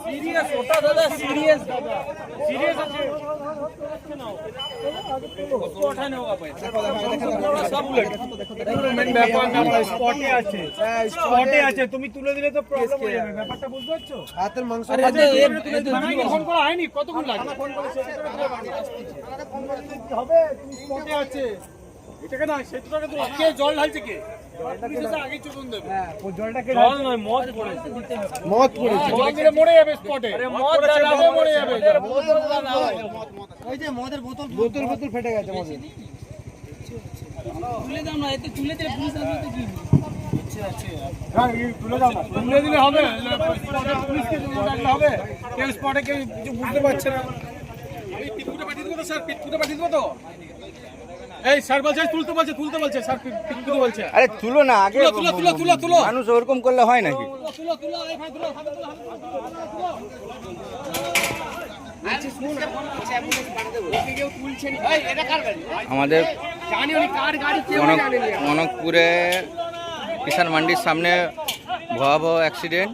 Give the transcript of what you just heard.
Serious ওটা দাদা, serious দাদা, সিরিয়াস আছে। ওঠানে होगा भाई, सब उलट মেন ব্যাপার না, স্পটে আছে, স্পটে আছে, তুমি তুলে দিলে তো প্রবলেম হয়ে যাবে। ব্যাপারটা বুঝতে পারছো? হাতের মাংস ফোন করা হয়নি, কতক্ষণ লাগবে? ফোন করে হবে, তুমি স্পটে আছে। এটাকে না সেটাকে তো কে জল ঢালছে, কে জলটা আগে চুকুন দেবে। হ্যাঁ, ও জলটাকে জল নয়, মদ পড়েছে, মদ পড়েছে, জল দিলে মরে যাবে স্পটে। আরে মদ দাও, মরে যাবে, বোতল দাও, ওই যে মদের বোতল বোতল ফেটে গেছে মদের। তুলে দাও না, এতে তুলে দিলে পুলিশ আসবে তো কি? হ্যাঁ, তুলে দাও না, তুলে দিলে হবে, স্পটে পুলিশকে ডাকলে হবে। কেউ স্পটে কেউ কিছু বুঝতে পারছে না। আমি পিটকুটে পাঠিয়ে দেবো তো স্যার, পিটকুটে পাঠিয়ে দেবো তো। এই স্যার বলছে তুলতে বলছে স্যার, পিটকুটে বলছে। আরে তুলো না আগে, তুলো। মানুষ ওরকম করলে হয় নাকি? তুলো, এই ভাই তুলো, হাতে তুলো। আমাদের কনকপুরে কিষাণ মান্ডির সামনে ভয়াবহ অ্যাক্সিডেন্ট।